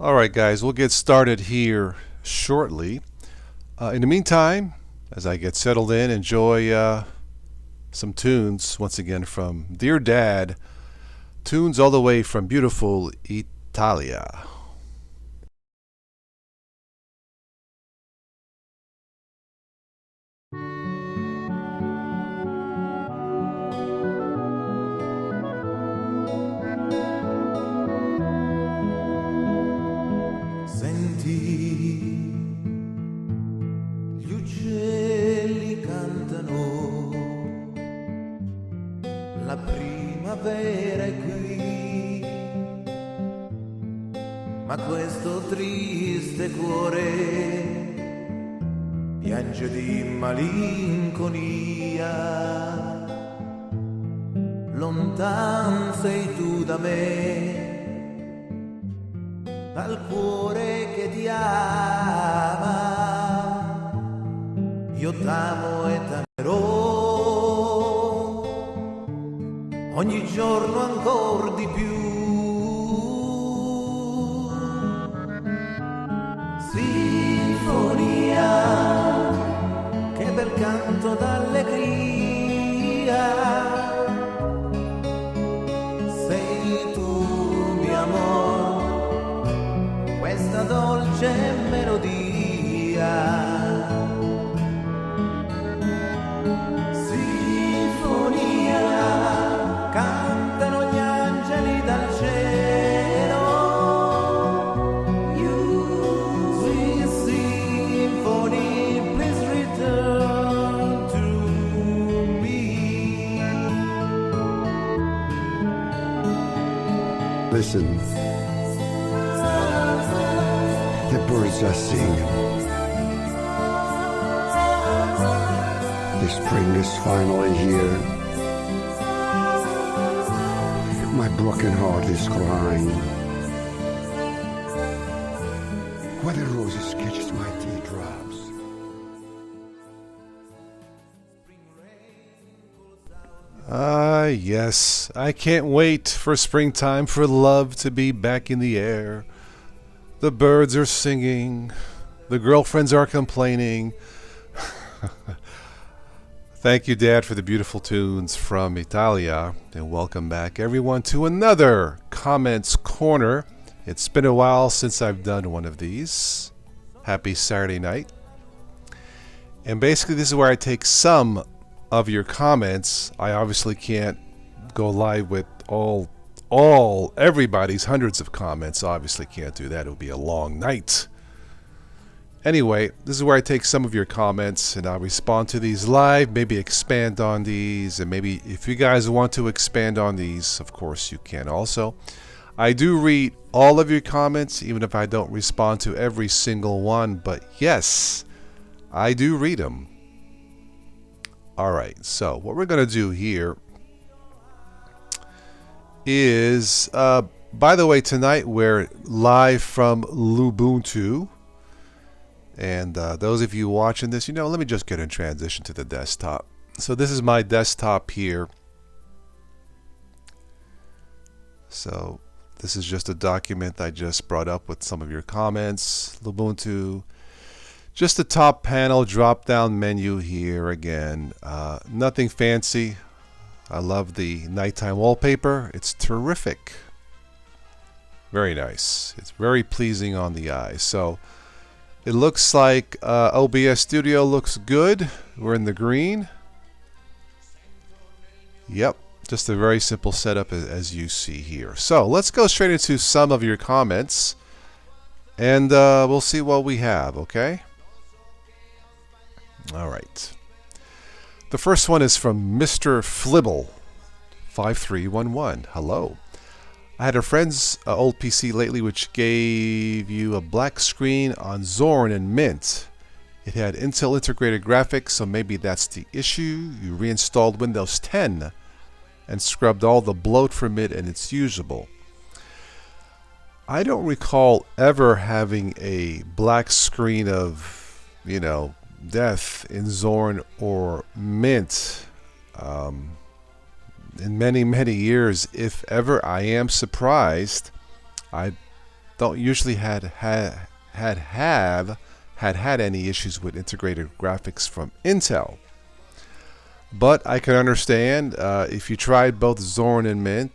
Alright guys, we'll get started here shortly. In the meantime, as I get settled in, enjoy some tunes once again from Dear Dad. Tunes all the way from beautiful Italia. Senti, gli uccelli cantano, la primavera è qui, ma questo triste cuore piange di malinconia. Lontan sei tu da me, dal cuore che ti ama, io t'amo e t'amerò, ogni giorno ancor di più. Sinfonia, che bel canto d'allegria, sei tu mio amor, questa dolce melodia. Sinfonia, cantano gli angeli dal cielo. You, sweet symphony, please return to me. Listen. The birds are singing. The spring is finally here. My broken heart is crying. Where the roses catches my teardrops. Yes. I can't wait for springtime, for love to be back in the air. The birds are singing. The girlfriends are complaining. Thank you, Dad, for the beautiful tunes from Italia. And welcome back, everyone, to another Comments Corner. It's been a while since I've done one of these. Happy Saturday night. And basically, this is where I take some of your comments. I obviously can't go live with everybody's hundreds of comments. Obviously can't do that. It would be a long night. Anyway, this is where I take some of your comments and I'll respond to these live, maybe expand on these, and maybe if you guys want to expand on these, of course you can also. I do read all of your comments, even if I don't respond to every single one, but yes, I do read them. Alright, so what we're going to do here is, by the way, tonight we're live from Lubuntu. And those of you watching this, let me just get in transition to the desktop. So this is my desktop here. So this is just a document I just brought up with some of your comments. Lubuntu. Just the top panel, drop down menu here again. Nothing fancy. I love the nighttime wallpaper. It's terrific. Very nice. It's very pleasing on the eye. So it looks like OBS Studio looks good. We're in the green. Yep. Just a very simple setup as you see here. So let's go straight into some of your comments. And we'll see what we have, okay? All right. The first one is from Mr. Flibble, 5311. Hello. I had a friend's old PC lately which gave you a black screen on Zorn and Mint. It had Intel integrated graphics, so maybe that's the issue. You reinstalled Windows 10 and scrubbed all the bloat from it and it's usable. I don't recall ever having a black screen of, death in Zorn or Mint. In many, many years, if ever. I am surprised. I don't usually had any issues with integrated graphics from Intel. But I can understand if you tried both Zorin and Mint,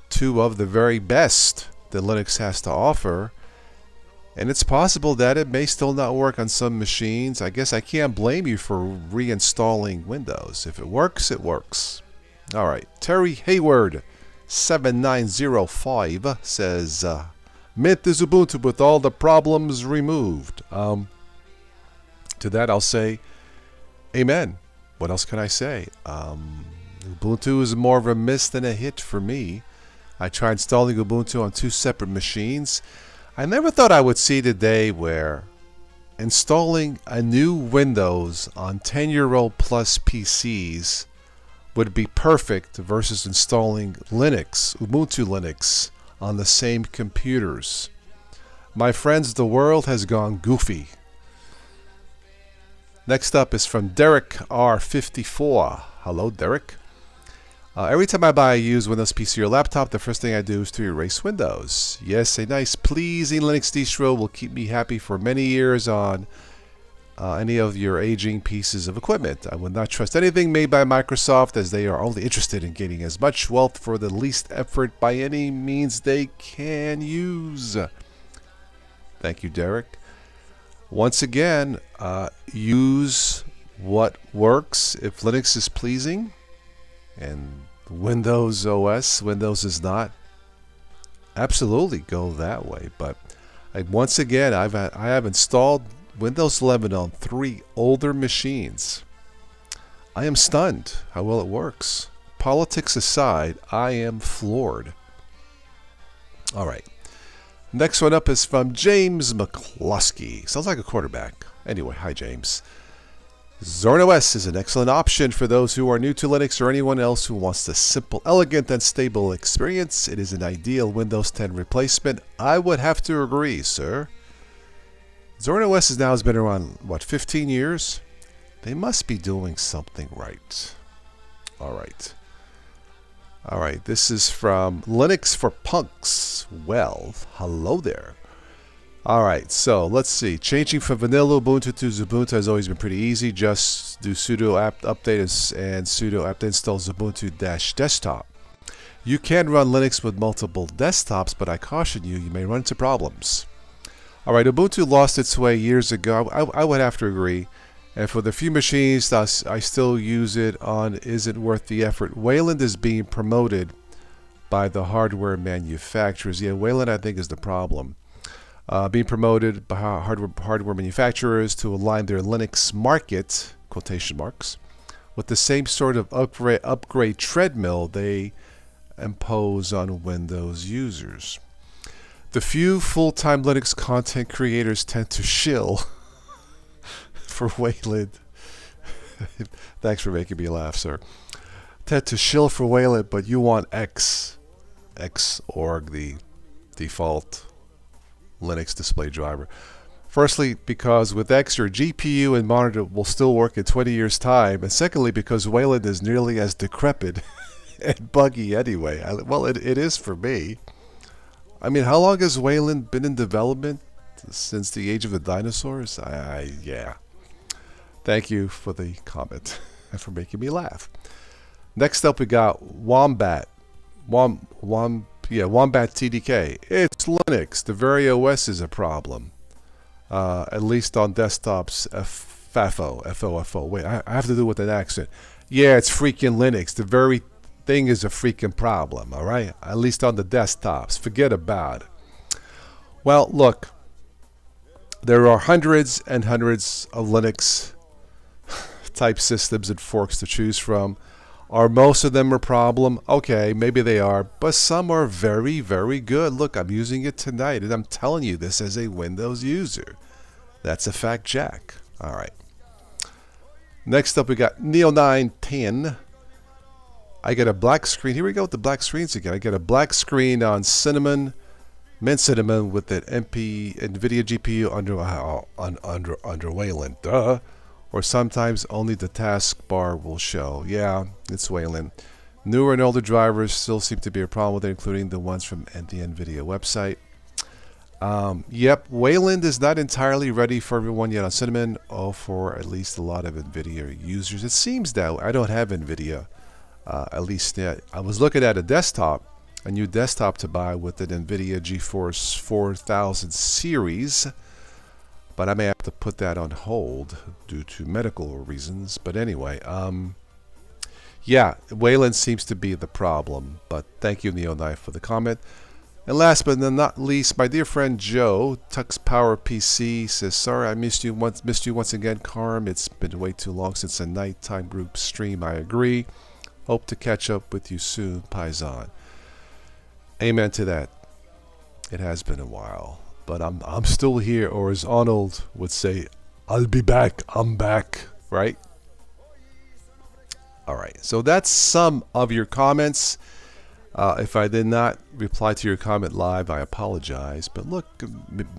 two of the very best that Linux has to offer, and it's possible that it may still not work on some machines. I guess I can't blame you for reinstalling Windows. If it works, it works. All right, Terry Hayward 7905 says, Mint is Ubuntu with all the problems removed. To that I'll say, amen. What else can I say? Ubuntu is more of a miss than a hit for me. I tried installing Ubuntu on two separate machines. I never thought I would see the day where installing a new Windows on 10-year-old plus PCs would be perfect versus installing Linux, Ubuntu Linux, on the same computers. My friends, the world has gone goofy. Next up is from Derek R54. Hello, Derek. Every time I buy a used Windows PC or laptop, the first thing I do is to erase Windows. Yes, a nice, pleasing Linux distro will keep me happy for many years on any of your aging pieces of equipment. I will not trust anything made by Microsoft, as they are only interested in getting as much wealth for the least effort by any means they can use. Thank you, Derek. Once again, use what works. If Linux is pleasing and Windows OS, Windows is not, absolutely go that way. But once again, I have installed Windows 11 on 3 older machines. I am stunned how well it works. Politics aside, I am floored. All right. Next one up is from James McCluskey. Sounds like a quarterback. Anyway, hi James. Zorin OS is an excellent option for those who are new to Linux or anyone else who wants the simple, elegant, and stable experience. It is an ideal Windows 10 replacement. I would have to agree, sir. Zorin OS has been around, what, 15 years? They must be doing something right. All right, this is from Linux for Punks. Well, hello there. All right, so let's see. Changing from vanilla Ubuntu to Ubuntu has always been pretty easy. Just do sudo apt update and sudo apt install Ubuntu-desktop. You can run Linux with multiple desktops, but I caution you, you may run into problems. All right, Ubuntu lost its way years ago. I would have to agree. And for the few machines I still use it on, isn't worth the effort. Wayland is being promoted by the hardware manufacturers. Yeah, Wayland, I think, is the problem. Being promoted by hardware manufacturers to align their Linux market, quotation marks, with the same sort of upgrade treadmill they impose on Windows users. The few full-time Linux content creators tend to shill for Wayland. Thanks for making me laugh, sir. Tend to shill for Wayland, but you want Xorg, the default Linux display driver. Firstly, because with X, your GPU and monitor will still work in 20 years' time. And secondly, because Wayland is nearly as decrepit and buggy anyway. Well, it is for me. I mean, how long has Wayland been in development? Since the age of the dinosaurs? Yeah. Thank you for the comment and for making me laugh. Next up, we got Wombat. Wombat TDK. It's Linux. The very OS is a problem. At least on desktops. FOFO. Wait, I have to do it with an accent. Yeah, it's freaking Linux. The very thing is a freaking problem, all right? At least on the desktops. Forget about it. Well, look. There are hundreds and hundreds of Linux type systems and forks to choose from. Are most of them a problem? Okay, maybe they are, but some are very, very good. Look, I'm using it tonight, and I'm telling you this as a Windows user. That's a fact, Jack. All right. Next up, we got Neo910. I get a black screen. Here we go with the black screens again. I get a black screen on Mint Cinnamon with an NVIDIA GPU under Wayland. Duh. Or sometimes only the taskbar will show. Yeah, it's Wayland. Newer and older drivers still seem to be a problem with it, including the ones from the NVIDIA website. Yep, Wayland is not entirely ready for everyone yet on Cinnamon, or for at least a lot of NVIDIA users. It seems that I don't have NVIDIA, at least yet. I was looking at a new desktop to buy with an NVIDIA GeForce 4000 series, but I may have to put that on hold due to medical reasons. But anyway, yeah, Wayland seems to be the problem, but thank you, Neoknife, for the comment. And last but not least, my dear friend Joe, Tux Power PC, says, sorry I missed you once again, Carm. It's been way too long since a nighttime group stream. I agree. Hope to catch up with you soon, Paisan. Amen to that. It has been a while, but I'm still here, or as Arnold would say, I'll be back. I'm back, right? All right. So that's some of your comments. If I did not reply to your comment live, I apologize. But look,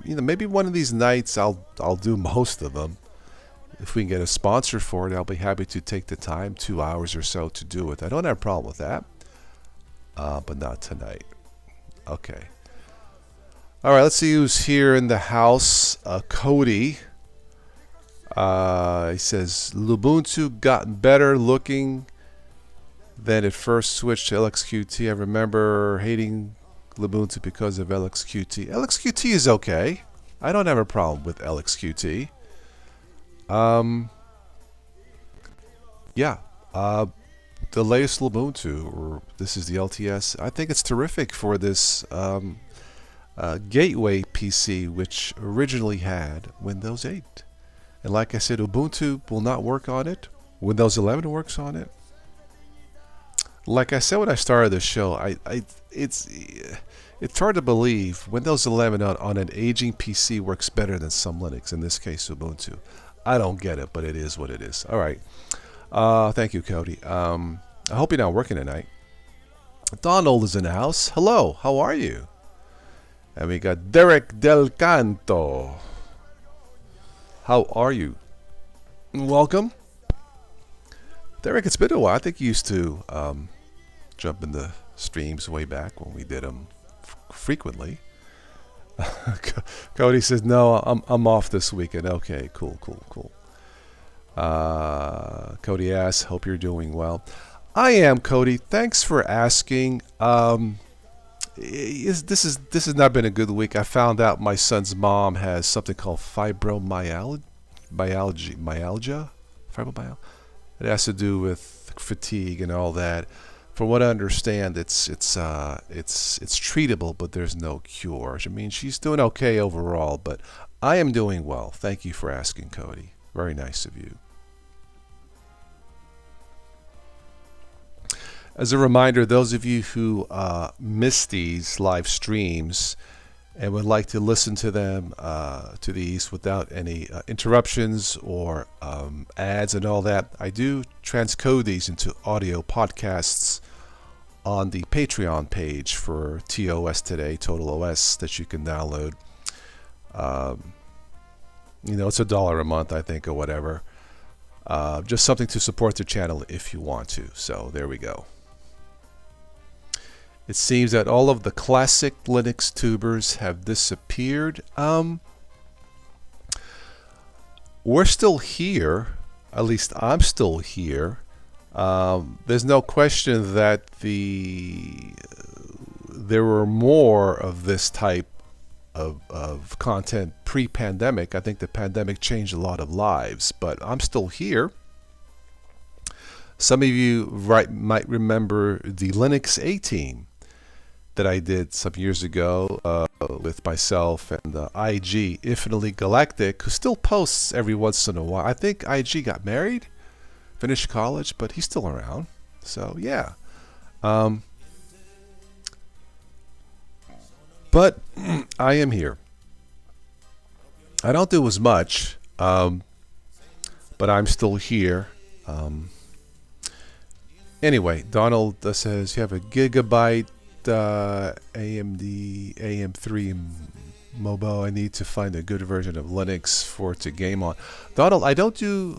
maybe one of these nights I'll do most of them. If we can get a sponsor for it, I'll be happy to take the time, 2 hours or so, to do it. I don't have a problem with that, but not tonight. Okay. All right. Let's see who's here in the house. Cody. He says Lubuntu got better looking. Then it first switched to LXQT. I remember hating Lubuntu because of LXQT. LXQT is okay. I don't have a problem with LXQT. Yeah. The latest Lubuntu, or this is the LTS. I think it's terrific for this gateway PC, which originally had Windows 8. And like I said, Ubuntu will not work on it. Windows 11 works on it. Like I said when I started the show, it's hard to believe Windows 11 on an aging PC works better than some Linux, in this case Ubuntu. I don't get it, but it is what it is. All right. Thank you, Cody. I hope you're not working tonight. Donald is in the house. Hello, how are you? And we got Derek Del Canto. How are you? Welcome. Derek, it's been a while. I think you used to jump in the streams way back when we did them frequently. Cody says, no, I'm off this weekend. Okay, cool. Cody asks, hope you're doing well. I am, Cody. Thanks for asking. This has not been a good week. I found out my son's mom has something called fibromyalgia. Fibromyalgia. It has to do with fatigue and all that. From what I understand, it's treatable, but there's no cure. I mean, she's doing okay overall, but I am doing well. Thank you for asking, Cody. Very nice of you. As a reminder, those of you who missed these live streams and would like to listen to them to these without any interruptions or ads and all that, I do transcode these into audio podcasts on the Patreon page for TOS Today, Total OS, that you can download. It's $1 a month, I think, or whatever. Just something to support the channel if you want to. So there we go. It seems that all of the classic Linux tubers have disappeared. We're still here. At least I'm still here. There's no question that there were more of this type of content pre-pandemic. I think the pandemic changed a lot of lives, but I'm still here. Some of you might remember the Linux A-Team that I did some years ago with myself and IG, Infinitely Galactic, who still posts every once in a while. I think IG got married, finished college, but he's still around. So, yeah. But I am here. I don't do as much, but I'm still here. Anyway, Donald says you have a gigabyte AMD AM3 Mobo. I need to find a good version of Linux for it to game on. Donald, I don't do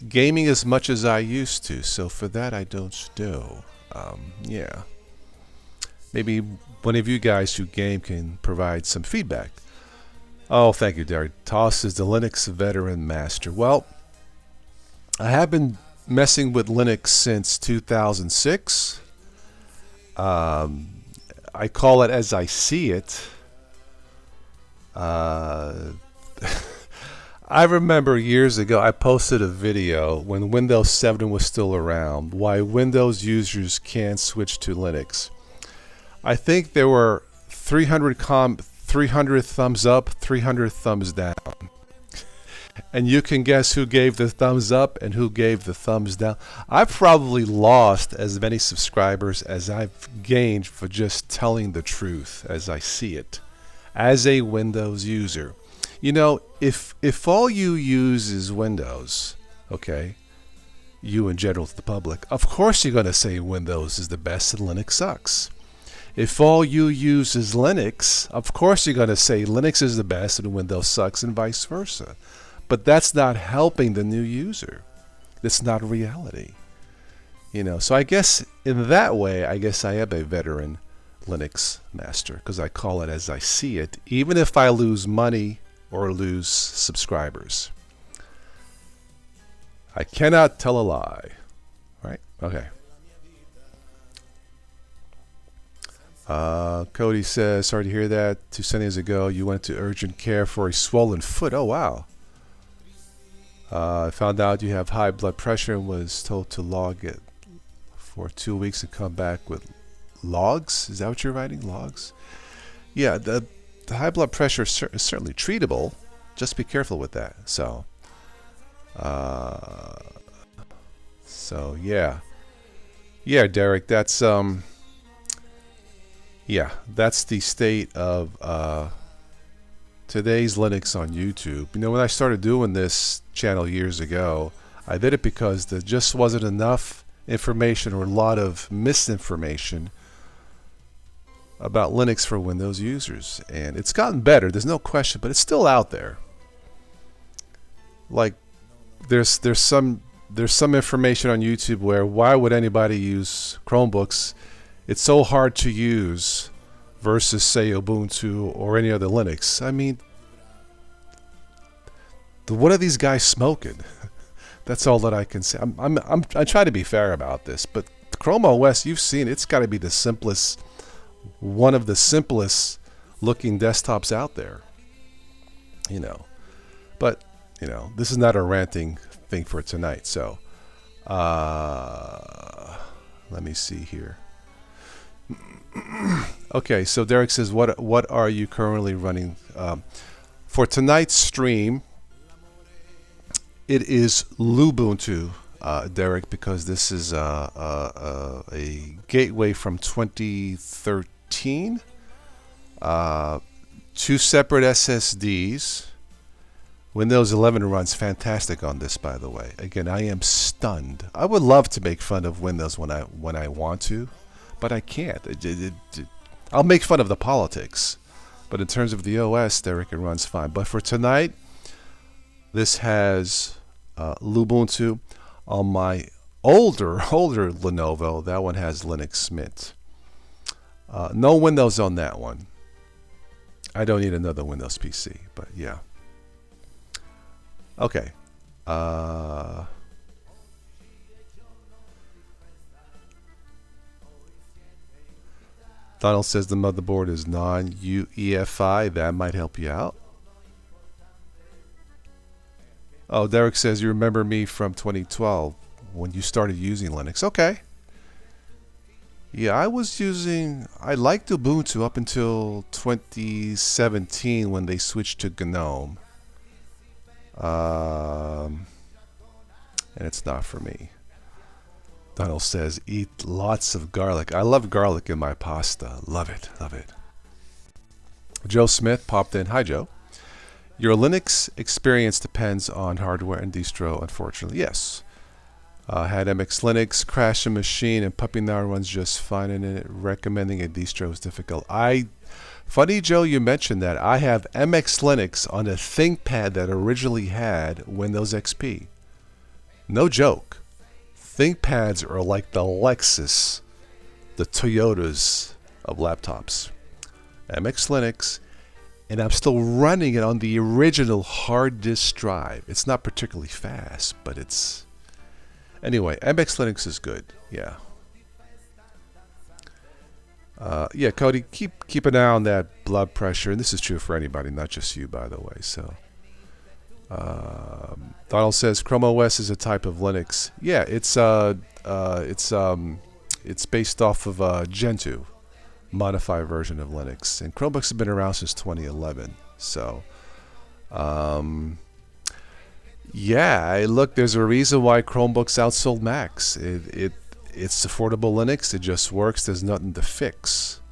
gaming as much as I used to, so for that I don't do. Yeah. Maybe one of you guys who game can provide some feedback. Oh, thank you, Derek. Toss is the Linux veteran master. Well, I have been messing with Linux since 2006. I call it as I see it. Uh, I remember years ago I posted a video when Windows 7 was still around, why Windows users can't switch to Linux. I think there were 300 thumbs up, 300 thumbs down. And you can guess who gave the thumbs up and who gave the thumbs down. I've probably lost as many subscribers as I've gained for just telling the truth as I see it as a Windows user. You know, if all you use is Windows, okay, you in general to the public, of course you're going to say Windows is the best and Linux sucks. If all you use is Linux, of course you're going to say Linux is the best and Windows sucks and vice versa. But that's not helping the new user. That's not reality. You know, so I guess in that way, I guess I am a veteran Linux master because I call it as I see it, even if I lose money or lose subscribers. I cannot tell a lie. Right? Okay. Cody says, sorry to hear that. 2 Sundays ago, you went to urgent care for a swollen foot. Oh, wow. I found out you have high blood pressure and was told to log it for 2 weeks and come back with logs. Is that what you're writing? Logs? Yeah, the high blood pressure is certainly treatable. Just be careful with that. So yeah. Yeah, Derek, that's yeah, that's the state of today's Linux on YouTube. You know, when I started doing this channel years ago, I did it because there just wasn't enough information or a lot of misinformation about Linux for Windows users. And it's gotten better, there's no question, but it's still out there. Like there's some information on YouTube where why would anybody use Chromebooks? It's so hard to use versus say Ubuntu or any other Linux. I mean, what are these guys smoking? That's all that I can say. I try to be fair about this, but Chrome OS, you've seen it's got to be the simplest, one of the simplest looking desktops out there. You know, but you know, this is not a ranting thing for tonight. So, let me see here. Okay, so Derek says, what are you currently running for tonight's stream? It is Lubuntu, Derek, because this is a gateway from 2013. 2 separate SSDs. Windows 11 runs fantastic on this, by the way. Again, I am stunned. I would love to make fun of Windows when I want to, but I can't. I'll make fun of the politics, but in terms of the OS, Derek, it runs fine. But for tonight, this has Lubuntu. On my older Lenovo, that one has Linux Mint. No Windows on that one. I don't need another Windows PC, but yeah. Okay. Donald says the motherboard is non-UEFI. That might help you out. Oh, Derek says you remember me from 2012 when you started using Linux. Okay. Yeah, I liked Ubuntu up until 2017 when they switched to GNOME. And it's not for me. Donald says, eat lots of garlic. I love garlic in my pasta. Love it, love it. Joe Smith popped in. Hi, Joe. Your Linux experience depends on hardware and distro, unfortunately. Yes. Had MX Linux, crash a machine, and Puppy now runs just fine in it. Recommending a distro is difficult. Funny, Joe, you mentioned that. I have MX Linux on a ThinkPad that originally had Windows XP. No joke. ThinkPads are like the Lexus, the Toyotas of laptops. MX Linux, and I'm still running it on the original hard disk drive. It's not particularly fast, but it's... Anyway, MX Linux is good. Yeah. Yeah, Cody, keep an eye on that blood pressure, and this is true for anybody, not just you, by the way. So, Donald says Chrome OS is a type of Linux. Yeah, it's based off of Gentoo, modified version of Linux, and Chromebooks have been around since 2011. So, yeah, look, there's a reason why Chromebooks outsold Macs. It's affordable Linux. It just works. There's nothing to fix.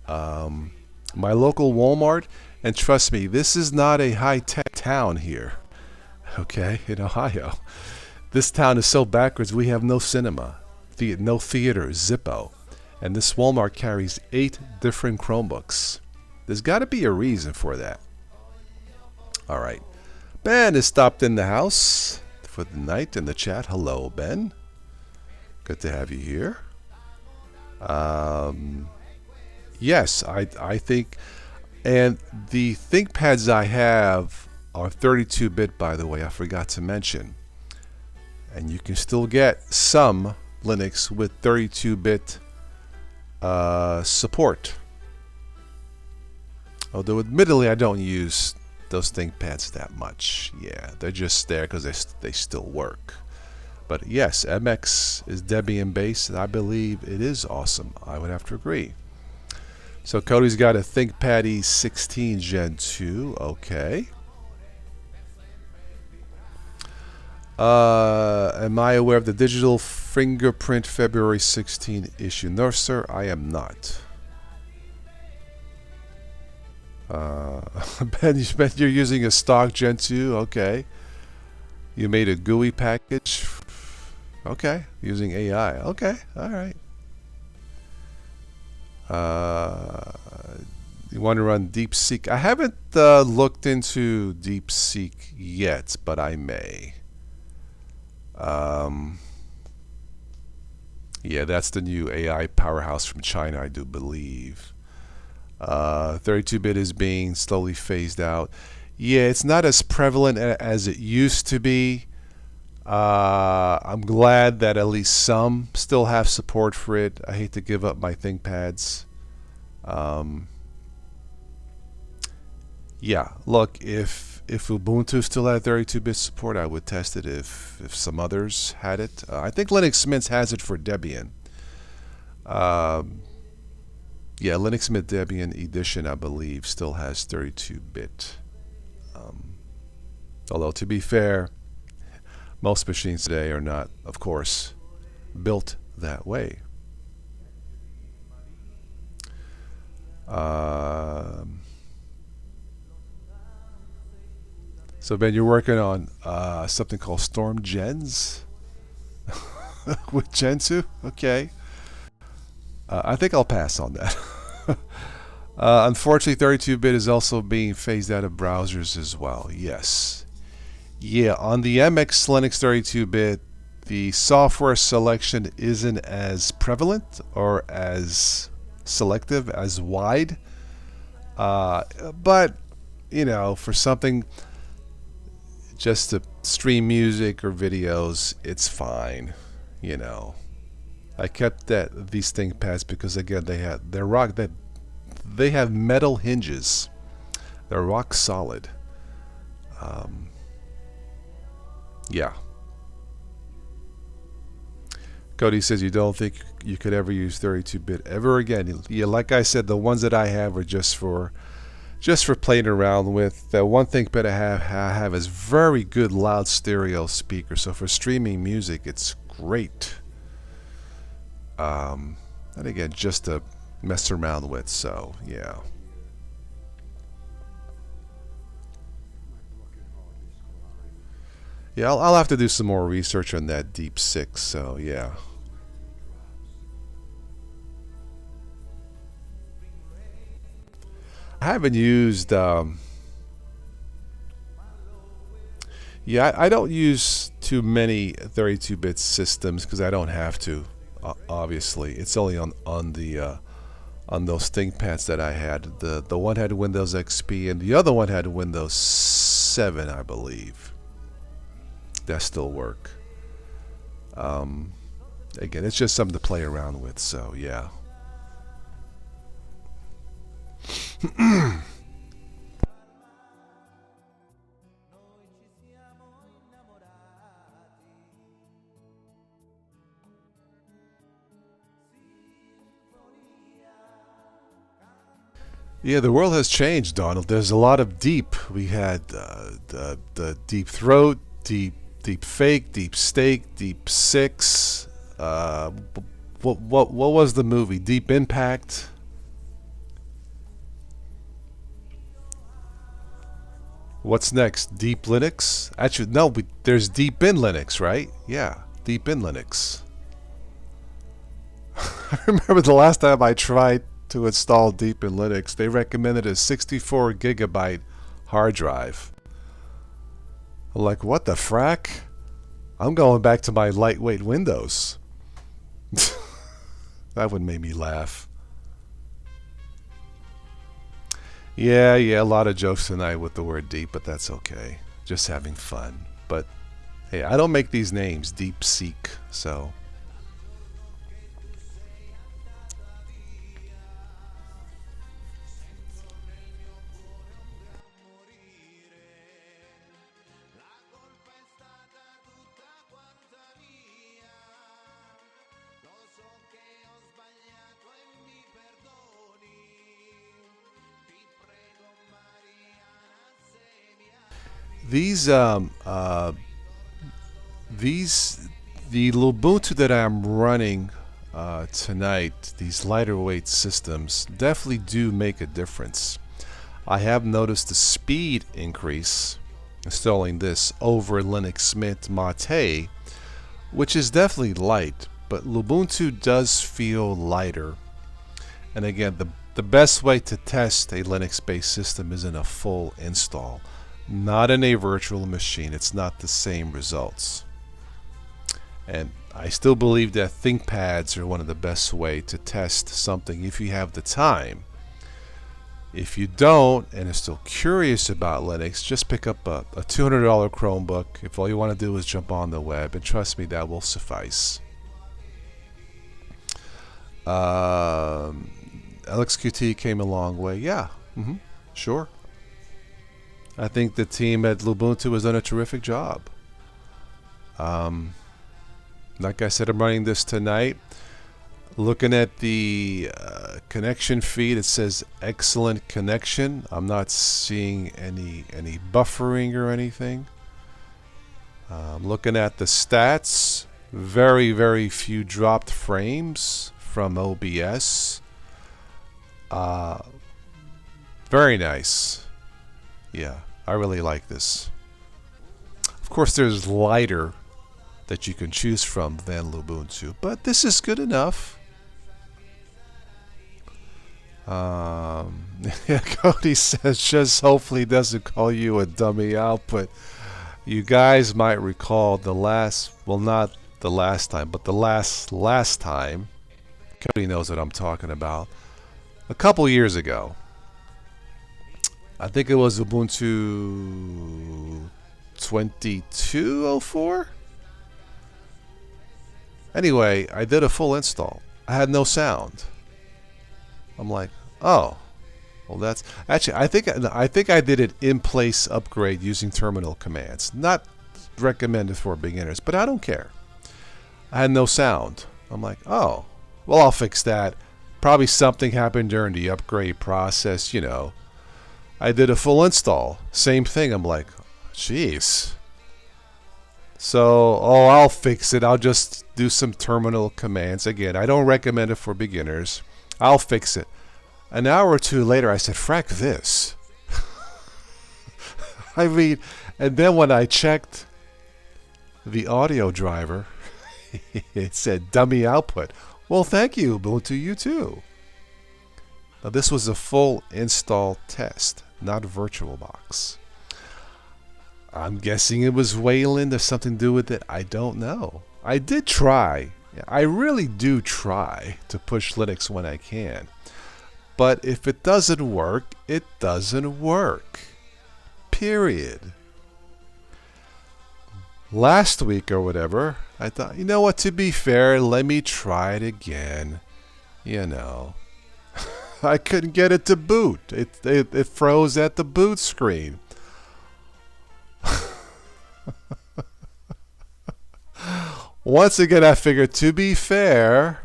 My local Walmart, and trust me, this is not a high-tech town here, okay, in Ohio. This town is so backwards, we have no cinema, no theater, Zippo. And this Walmart carries 8 different Chromebooks. There's got to be a reason for that. All right. Ben has stopped in the house for the night in the chat. Hello, Ben. Good to have you here. Yes, I think, and the ThinkPads I have are 32-bit, by the way. I forgot to mention. And you can still get some Linux with 32-bit support. Although, admittedly, I don't use those ThinkPads that much. Yeah, they're just there because they still work. But yes, MX is Debian based, and I believe it is awesome. I would have to agree. So Cody's got a ThinkPad E16 Gen 2. Okay. Am I aware of the digital fingerprint February 16 issue? No, sir, I am not. Ben, you're using a stock Gen 2. Okay. You made a GUI package. Okay, using AI. Okay, all right. You want to run DeepSeek? I haven't looked into DeepSeek yet, but I may. Yeah, that's the new AI powerhouse from China, I do believe. 32-bit is being slowly phased out. Yeah, it's not as prevalent as it used to be. I'm glad that at least some still have support for it. I hate to give up my ThinkPads. Yeah, look, if Ubuntu still had 32-bit support, I would test it if some others had it. I think Linux Mint has it for Debian. Yeah, Linux Mint Debian Edition, I believe, still has 32-bit. Although, to be fair, most machines today are not, of course, built that way. So Ben, you're working on something called Storm Gens with Gen 2? Okay. I think I'll pass on that. Unfortunately, 32-bit is also being phased out of browsers as well. Yes. Yeah, on the MX Linux 32-bit, the software selection isn't as prevalent or as selective, as wide. But, you know, for something just to stream music or videos, it's fine, you know. I kept these ThinkPads because, again, they have metal hinges. They're rock solid. Yeah. Cody says you don't think you could ever use 32-bit ever again. Yeah, like I said, the ones that I have are just for playing around with. The one ThinkPad I have is very good loud stereo speaker. So for streaming music, it's great. And again, just to mess around with. So yeah. Yeah, I'll have to do some more research on that DeepSeek. So yeah. I haven't used. Yeah, I don't use too many 32-bit systems because I don't have to. Obviously, it's only on the on those ThinkPads that I had. The one had Windows XP and the other one had Windows 7, I believe. That still work. Again, it's just something to play around with, so yeah. Yeah, the world has changed, Donald. There's a lot of deep. We had the deep throat, deep fake, deep steak, deep six. What was the movie? Deep Impact. What's next? Deep Linux? Actually, no. There's Deep in Linux, right? Yeah, Deep in Linux. I remember the last time I tried to install Deep in Linux, they recommended a 64 gigabyte hard drive. I'm like, what the frack? I'm going back to my lightweight Windows. That would make me laugh. Yeah, a lot of jokes tonight with the word deep, but that's okay. Just having fun. But hey, I don't make these names, Deep Seek, so. The Ubuntu that I'm running tonight, these lighter weight systems, definitely do make a difference. I have noticed the speed increase installing this over Linux Mint Mate, which is definitely light, but Ubuntu does feel lighter. And again, the best way to test a Linux-based system is in a full install. Not in a virtual machine. It's not the same results. And I still believe that ThinkPads are one of the best way to test something if you have the time. If you don't and are still curious about Linux, just pick up a $200 Chromebook if all you want to do is jump on the web, and trust me, that will suffice. LXQT came a long way. Yeah, sure. I think the team at Ubuntu has done a terrific job. Like I said, I'm running this tonight. Looking at the connection feed, it says excellent connection. I'm not seeing any buffering or anything. Looking at the stats, very few dropped frames from OBS. Very nice. Yeah, I really like this. Of course, there's lighter that you can choose from than Ubuntu, but this is good enough. Yeah, Cody says just hopefully doesn't call you a dummy output. You guys might recall the last, well, not the last time, but the last time. Cody knows what I'm talking about. A couple years ago. I think it was Ubuntu 2204. Anyway, I did a full install. I had no sound. I'm like, oh, well, that's actually. I think I did it in place upgrade using terminal commands. Not recommended for beginners, but I don't care. I had no sound. I'm like, oh, well, I'll fix that. Probably something happened during the upgrade process, you know. I did a full install. Same thing. I'm like, jeez. So, oh, I'll fix it. I'll just do some terminal commands. Again, I don't recommend it for beginners. I'll fix it. An hour or two later, I said, frack this. I mean, and then when I checked the audio driver, it said dummy output. Well, thank you, Ubuntu, you too. Now, this was a full install test, not VirtualBox. I'm guessing it was Wayland. There's something to do with it. I don't know. I did try. I really do try to push Linux when I can. But if it doesn't work, it doesn't work. Period. Last week or whatever, I thought, you know what, to be fair, let me try it again. You know. I couldn't get it to boot. It froze at the boot screen. Once again, I figured, to be fair,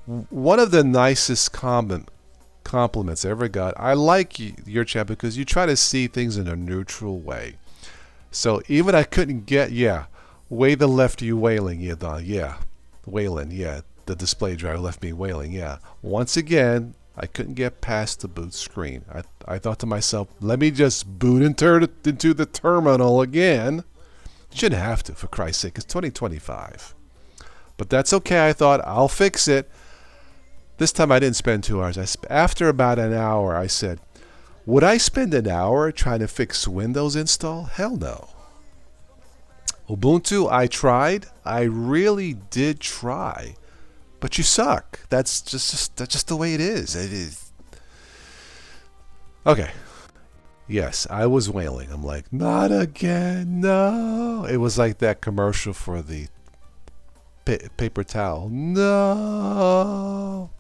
one of the nicest compliments I ever got. I like your chat because you try to see things in a neutral way. So even I couldn't get, way the left you wailing, Don, wailing, the display driver left me wailing, Once again, I couldn't get past the boot screen. I thought to myself, let me just boot into the terminal again. Shouldn't have to, for Christ's sake. It's 2025. But that's okay. I thought, I'll fix it. This time I didn't spend 2 hours. After about an hour, I said, would I spend an hour trying to fix Windows install? Hell no. Ubuntu, I tried. I really did try. But you suck. That's just the way it is. It is. Okay. Yes, I was wailing. I'm like, not again, no. It was like that commercial for the paper towel. No.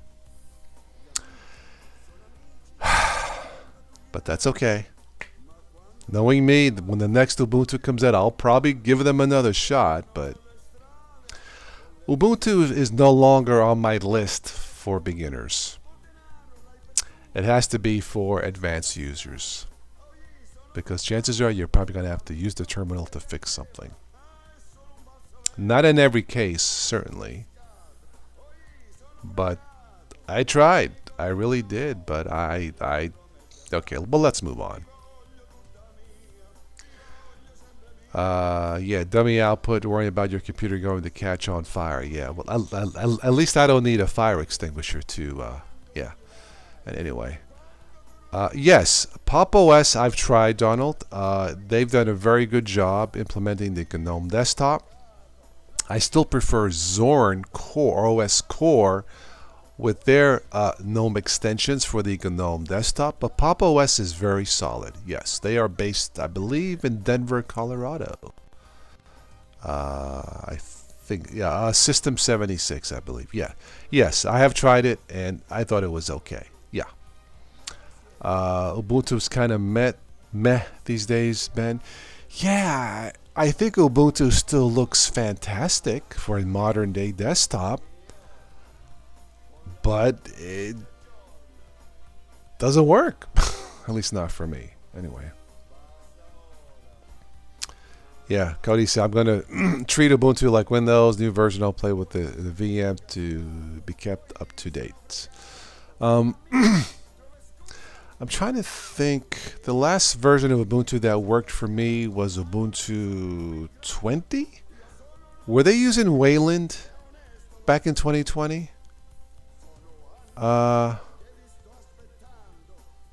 But that's okay. Knowing me, when the next Ubuntu comes out, I'll probably give them another shot, but Ubuntu is no longer on my list for beginners. It has to be for advanced users. Because chances are you're probably going to have to use the terminal to fix something. Not in every case, certainly. But I tried. I really did. But okay, well, let's move on. Dummy output, worrying about your computer going to catch on fire. Yeah, well, at least I don't need a fire extinguisher to, And anyway. Yes, Pop! OS I've tried, Donald. They've done a very good job implementing the GNOME desktop. I still prefer Zorn Core, OS Core, with their GNOME extensions for the GNOME desktop. But Pop! OS is very solid. Yes, they are based, I believe, in Denver, Colorado. I think, System 76, I believe. Yeah, yes, I have tried it, and I thought it was okay. Yeah. Ubuntu's kind of meh these days, Ben. Yeah, I think Ubuntu still looks fantastic for a modern day desktop, but it doesn't work. At least not for me. Anyway. Yeah, Cody said, I'm going to treat Ubuntu like Windows. New version, I'll play with the VM to be kept up to date. I'm trying to think. The last version of Ubuntu that worked for me was Ubuntu 20. Were they using Wayland back in 2020?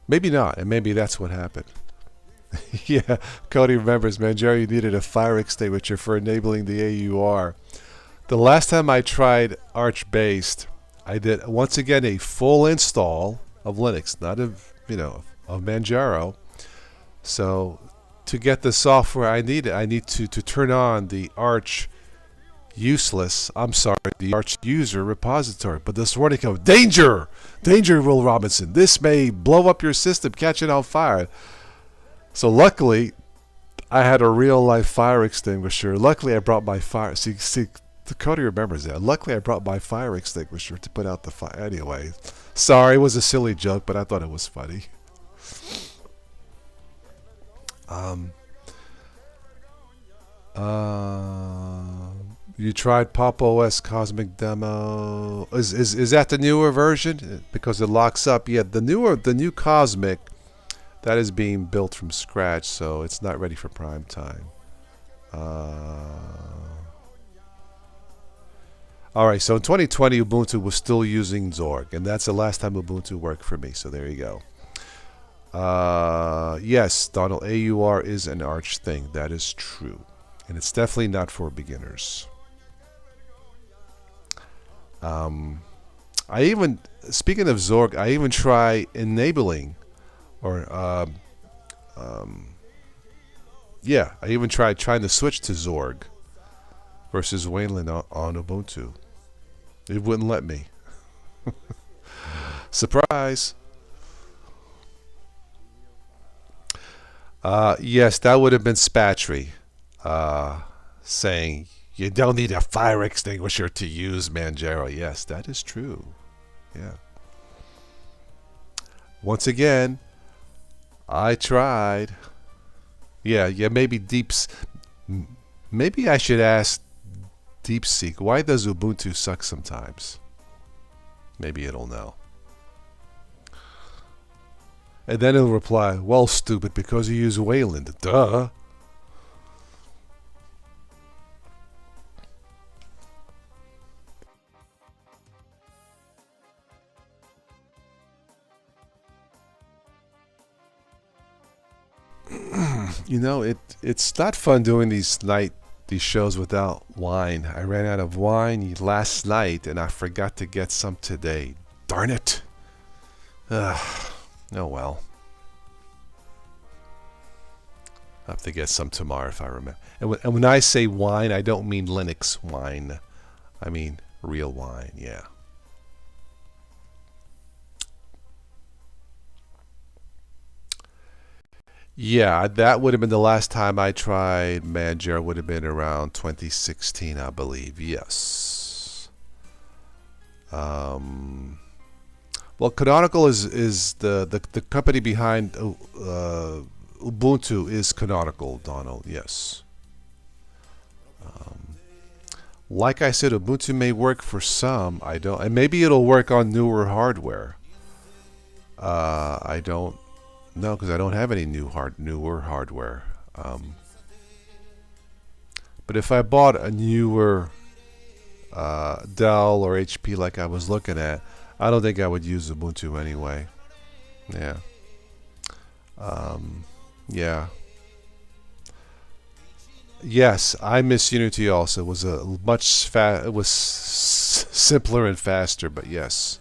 Maybe not, and maybe that's what happened. Yeah, Cody remembers, man. Jerry needed a fire extinguisher for enabling the AUR. The last time I tried Arch-based, I did once again a full install of Linux, not of Manjaro. So to get the software I need to turn on the Arch the Arch user repository. But this warning code, danger, Will Robinson. This may blow up your system, catch it on fire. So luckily, I had a real life fire extinguisher. Luckily, I brought my fire. See, Cody remembers that. Luckily, I brought my fire extinguisher to put out the fire. Anyway, sorry, it was a silly joke, but I thought it was funny. You tried Pop! OS Cosmic Demo. Is that the newer version? Because it locks up. Yeah, the new Cosmic, that is being built from scratch, so it's not ready for prime time. Alright, so in 2020, Ubuntu was still using Zorg, and that's the last time Ubuntu worked for me, so there you go. Yes, Donald, AUR is an Arch thing. That is true. And it's definitely not for beginners. I even, speaking of Zorg, I even try enabling, or yeah, I even tried trying to switch to Zorg versus Wayland on Ubuntu. It wouldn't let me. Surprise! Yes, that would have been Spatry saying, you don't need a fire extinguisher to use Manjaro. Yes, that is true. Yeah. Once again, I tried. Yeah, maybe maybe I should ask DeepSeek, why does Ubuntu suck sometimes? Maybe it'll know. And then it'll reply, well, stupid, because you use Wayland. Duh. You know, it's not fun doing these shows without wine. I ran out of wine last night, and I forgot to get some today. Darn it! Oh well. I'll have to get some tomorrow if I remember. And when I say wine, I don't mean Linux wine. I mean real wine, yeah. Yeah, that would have been the last time I tried Manjaro. Would have been around 2016, I believe. Yes. Well, Canonical is the company behind Ubuntu is Canonical, Donald. Yes. Like I said, Ubuntu may work for some. I don't, and maybe it'll work on newer hardware. I don't know because I don't have any newer hardware. But if I bought a newer Dell or HP like I was looking at, I don't think I would use Ubuntu anyway. Yeah. Yeah. Yes, I miss Unity also. It was a it was simpler and faster, but yes.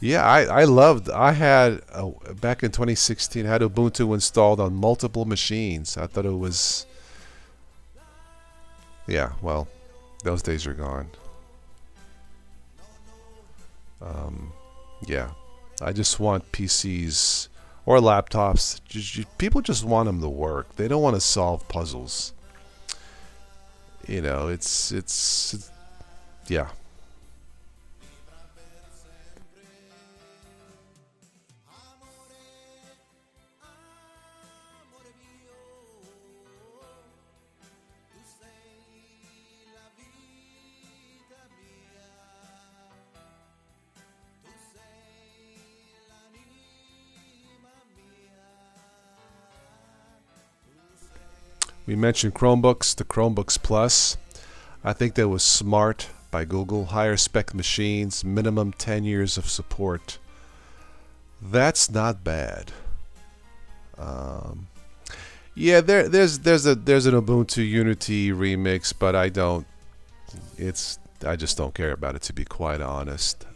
Yeah, I had back in 2016 I had Ubuntu installed on multiple machines. I thought it was, yeah, well, those days are gone. Yeah, I just want PCs or laptops. People just want them to work. They don't want to solve puzzles. You know, it's yeah. We mentioned Chromebooks, the Chromebooks Plus. I think that was smart by Google. Higher spec machines, minimum 10 years of support. That's not bad. Yeah, there's an Ubuntu Unity remix, but I just don't care about it, to be quite honest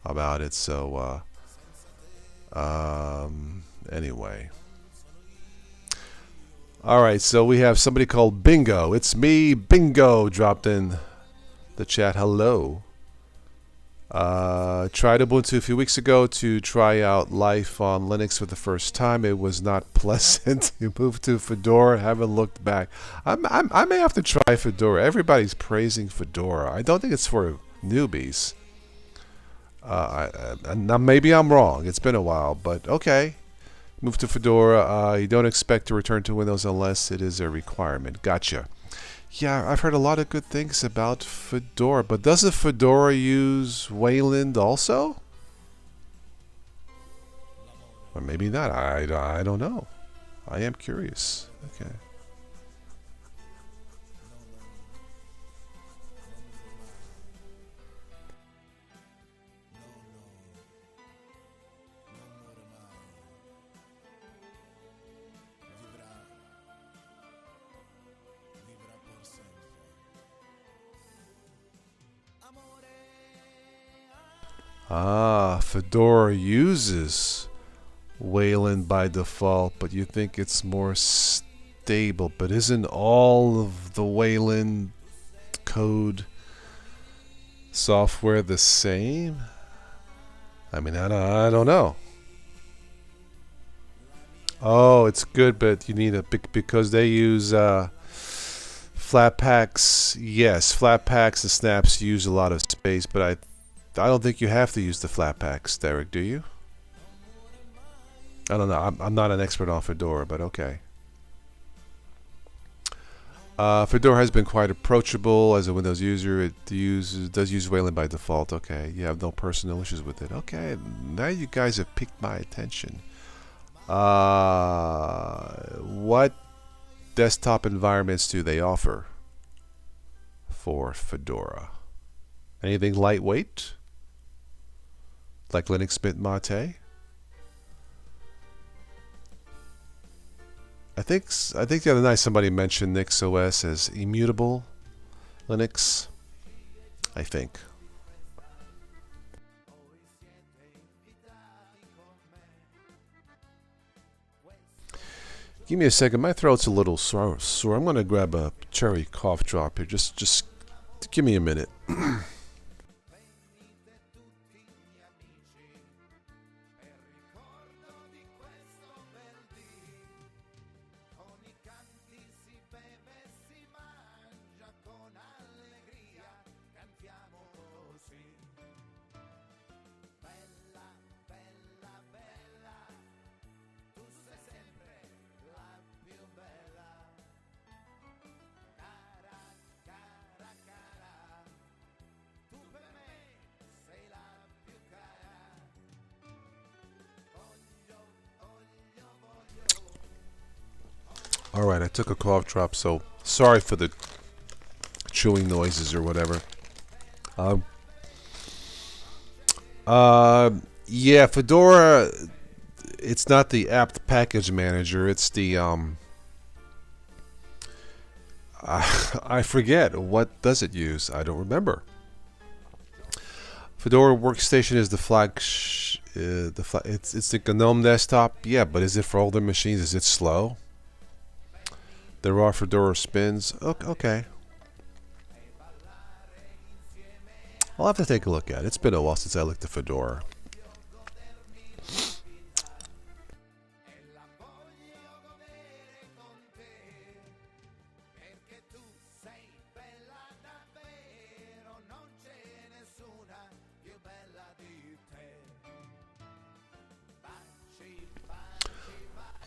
about it. So anyway. Alright, so we have somebody called Bingo. It's me, Bingo, dropped in the chat. Hello. Tried Ubuntu a few weeks ago to try out life on Linux for the first time. It was not pleasant. You moved to Fedora, haven't looked back. I may have to try Fedora. Everybody's praising Fedora. I don't think it's for newbies. Now maybe I'm wrong. It's been a while, but okay. Move to Fedora. You don't expect to return to Windows unless it is a requirement. Gotcha. Yeah, I've heard a lot of good things about Fedora, but doesn't Fedora use Wayland also? Or maybe not. I don't know. I am curious. Okay. Ah, Fedora uses Wayland by default, but you think it's more stable. But isn't all of the Wayland code software the same? I mean, I don't know. Oh, it's good, but you need a because they use Flatpaks. Yes, Flatpaks and snaps use a lot of space, but I don't think you have to use the Flatpaks, Derek. Do you? I don't know. I'm not an expert on Fedora, but okay. Fedora has been quite approachable as a Windows user. It does use Wayland by default. Okay, you have no personal issues with it. Okay, now you guys have piqued my attention. What desktop environments do they offer for Fedora? Anything lightweight, like Linux Mint Mate? I think the other night somebody mentioned NixOS as immutable Linux. I think. Give me a second. My throat's a little sore. I'm gonna grab a cherry cough drop here. Just give me a minute. Alright, I took a cough drop, so sorry for the chewing noises or whatever. Yeah, Fedora, it's not the apt package manager, it's the, I forget, what does it use? I don't remember. Fedora Workstation is the it's the GNOME desktop, yeah, but is it for older machines? Is it slow? There are Fedora spins. Okay. I'll have to take a look at it. It's been a while since I looked at Fedora.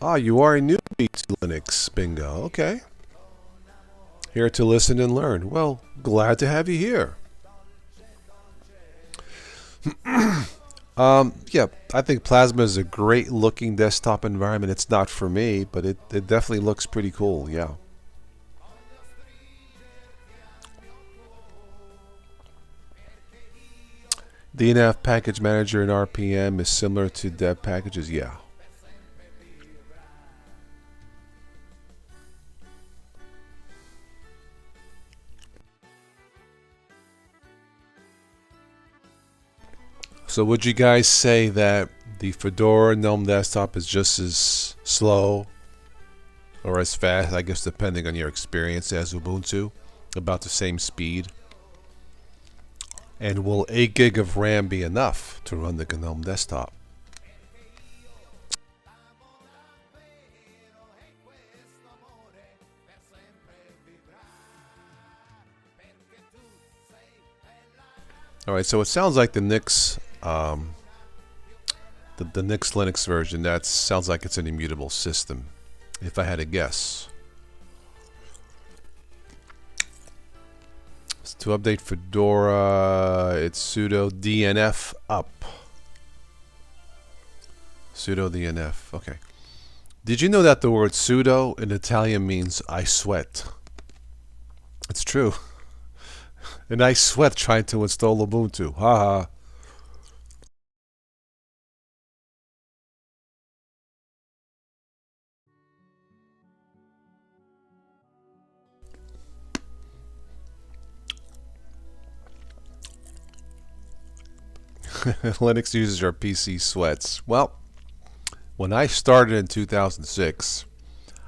Ah, you are a newbie to Linux. Bingo. Okay. Here to listen and learn. Well, glad to have you here. Yeah, I think Plasma is a great looking desktop environment. It's not for me, but it definitely looks pretty cool. Yeah. DNF package manager in RPM is similar to dev packages. Yeah. So would you guys say that the Fedora GNOME desktop is just as slow or as fast, I guess depending on your experience, as Ubuntu? About the same speed? And will 8 gig of RAM be enough to run the GNOME desktop? Alright, so it sounds like the Nix the Nix Linux version, that sounds like it's an immutable system, if I had to guess. So to update Fedora, it's sudo dnf up. Sudo dnf, okay. Did you know that the word sudo in Italian means I sweat? It's true. And I sweat trying to install Ubuntu. Haha. Linux users are PC sweats. Well, when I started in 2006,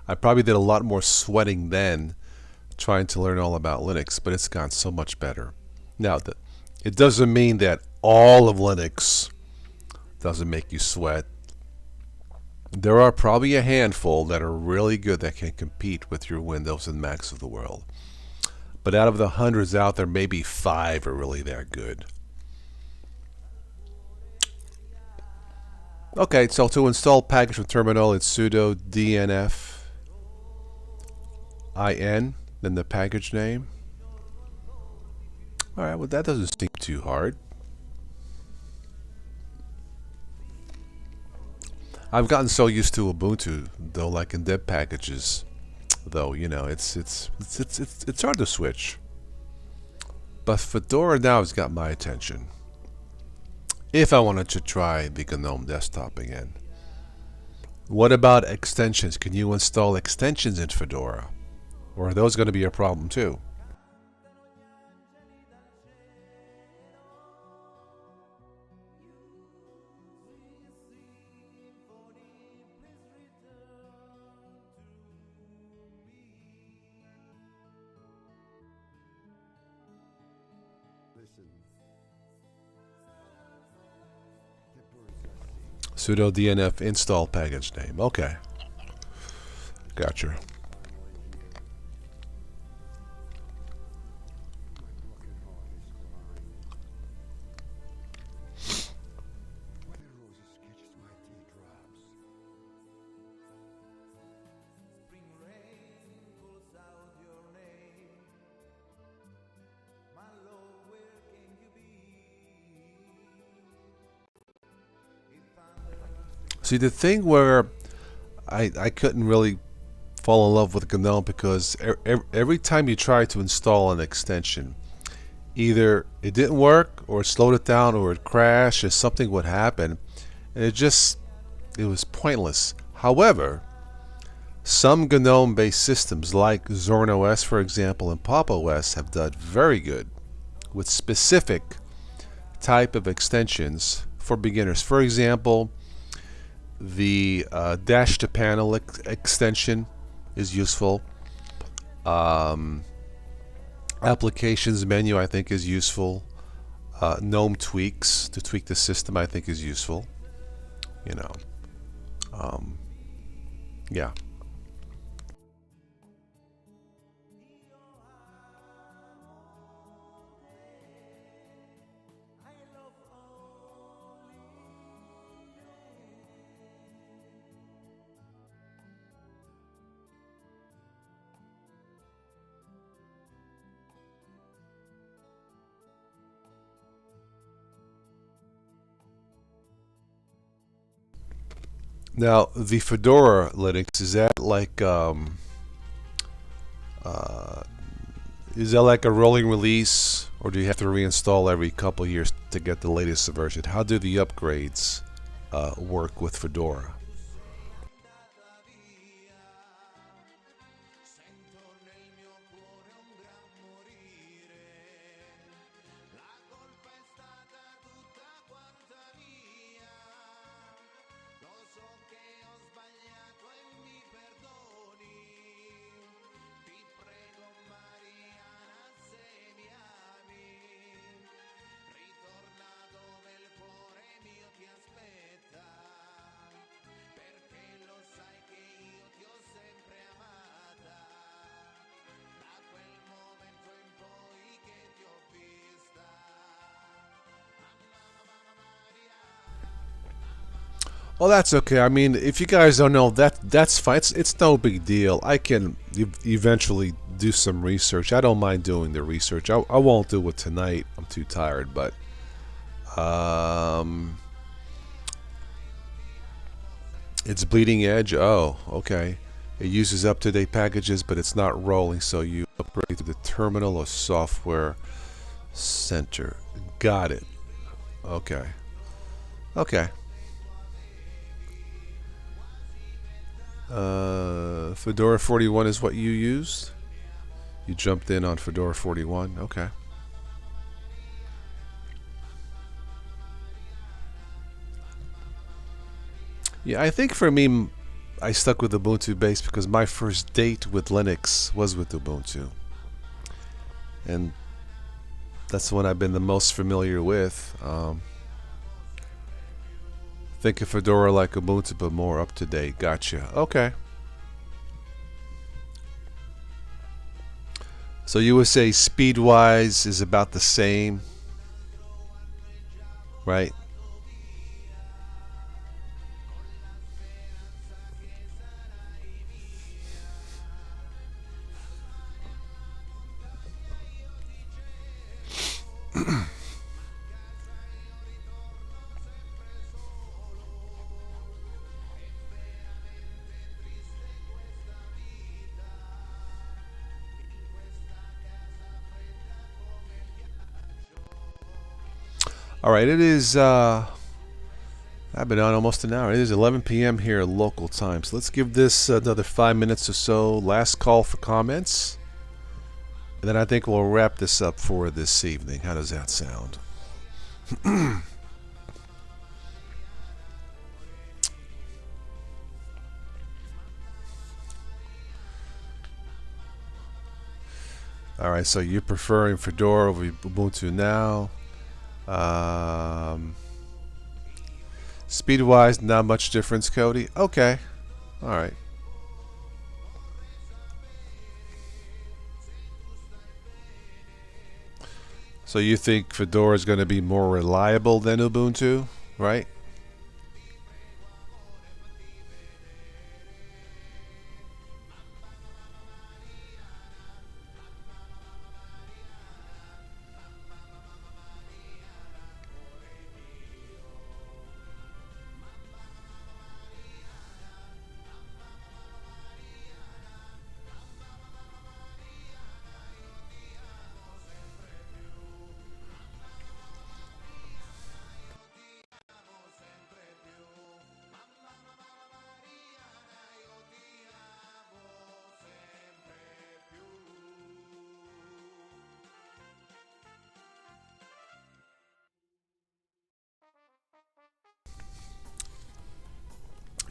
I probably did a lot more sweating then trying to learn all about Linux, but it's gotten so much better. Now, it doesn't mean that all of Linux doesn't make you sweat. There are probably a handful that are really good that can compete with your Windows and Macs of the world. But out of the hundreds out there, maybe 5 are really that good. Okay, so to install package from terminal, it's sudo dnf in, then the package name. Alright, well that doesn't seem too hard. I've gotten so used to Ubuntu, though, like in deb packages, though, you know, it's hard to switch. But Fedora now has got my attention. If I wanted to try the GNOME desktop again. What about extensions? Can you install extensions in Fedora? Or are those going to be a problem too? Sudo dnf install package name. Okay. Gotcha. See, the thing where I couldn't really fall in love with GNOME because every time you try to install an extension, either it didn't work or it slowed it down or it crashed or something would happen, and it was pointless. However, some GNOME-based systems like Zorn OS, for example, and Pop OS have done very good with specific type of extensions for beginners. For example, the dash to panel extension is useful. Applications menu, I think, is useful. GNOME tweaks to tweak the system, I think, is useful. You know, yeah. Now, the Fedora Linux, is that like a rolling release, or do you have to reinstall every couple of years to get the latest version? How do the upgrades work with Fedora? Well, that's okay. I mean, if you guys don't know, that's fine. It's no big deal. I can eventually do some research. I don't mind doing the research. I won't do it tonight. I'm too tired. But it's bleeding edge. Oh, okay. It uses up-to-date packages, but it's not rolling. So you upgrade to the terminal or software center. Got it. Okay. Okay. Fedora 41 is what you used? You jumped in on Fedora 41? Okay. Yeah, I think for me, I stuck with Ubuntu base because my first date with Linux was with Ubuntu. And that's the one I've been the most familiar with. Think of Fedora like Ubuntu, but more up to date. Gotcha. Okay. So you would say speed-wise is about the same, right? All right, it is. I've been on almost an hour. It is 11 p.m. here local time. So let's give this another 5 minutes or so. Last call for comments, and then I think we'll wrap this up for this evening. How does that sound? All right, so you're preferring Fedora over Ubuntu now. Speed-wise, not much difference, Cody. Okay, all right. So you think Fedora is going to be more reliable than Ubuntu, right?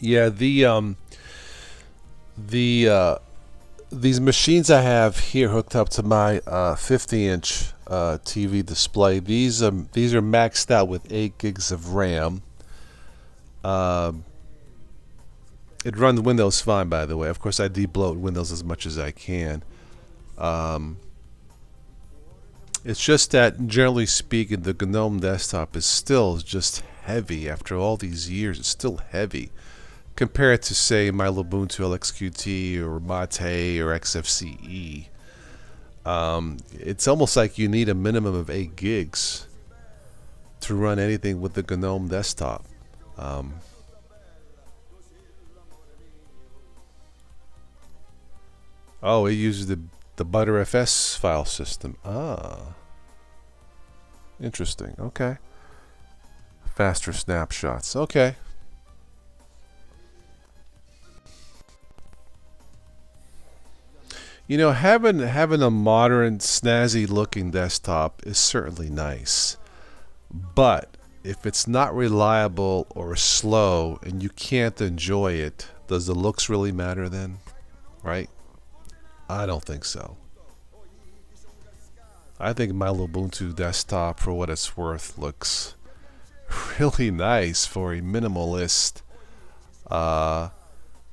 Yeah, the these machines I have here hooked up to my 50-inch TV display. These are maxed out with 8 gigs of RAM. It runs Windows fine, by the way. Of course, I debloat Windows as much as I can. It's just that, generally speaking, the GNOME desktop is still just heavy. After all these years, it's still heavy. Compared to, say, my Ubuntu LXQT or Mate or XFCE. It's almost like you need a minimum of 8 gigs to run anything with the GNOME desktop. Oh, it uses the ButterFS file system. Ah, interesting. Okay. Faster snapshots. Okay. You know, having a modern, snazzy-looking desktop is certainly nice, but if it's not reliable or slow and you can't enjoy it, does the looks really matter then? Right? I don't think so. I think my Ubuntu desktop, for what it's worth, looks really nice for a minimalist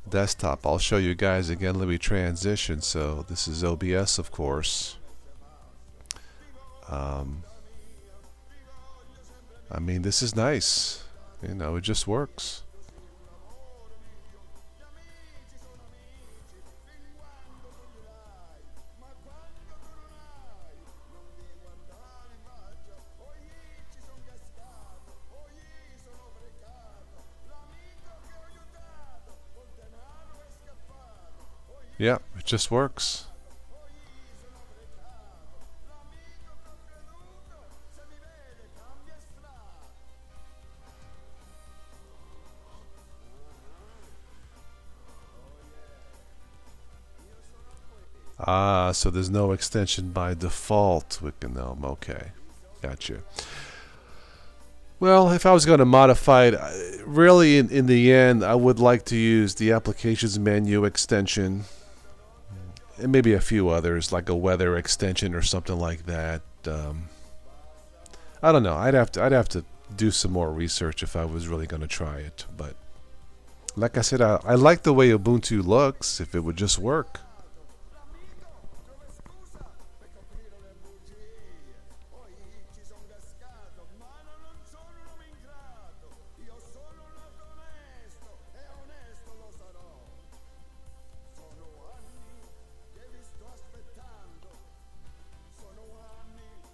desktop. I'll show you guys again. Let me transition. So this is OBS, of course. I mean, this is nice. You know, it just works. Yeah, it just works. Ah, so there's no extension by default with GNOME. Okay, gotcha. Well, if I was going to modify it, really in the end, I would like to use the applications menu extension and maybe a few others like a weather extension or something like that. I don't know. I'd have to do some more research if I was really going to try it. But like I said, I like the way Ubuntu looks. If it would just work.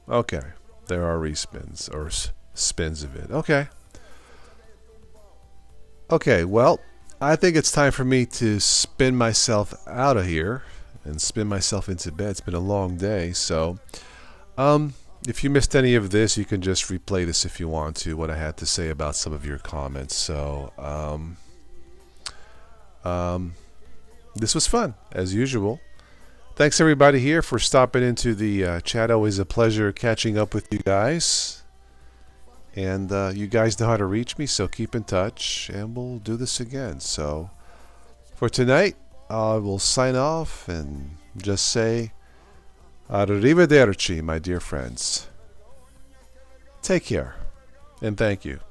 Okay, there are respins or spins of it. Okay. Okay, well, I think it's time for me to spin myself out of here and spin myself into bed. It's been a long day, so if you missed any of this, you can just replay this if you want to, what I had to say about some of your comments. So this was fun, as usual. Thanks everybody here for stopping into the chat. Always a pleasure catching up with you guys. And you guys know how to reach me, so keep in touch, and we'll do this again. So for tonight, I will sign off and just say arrivederci, my dear friends. Take care, and thank you.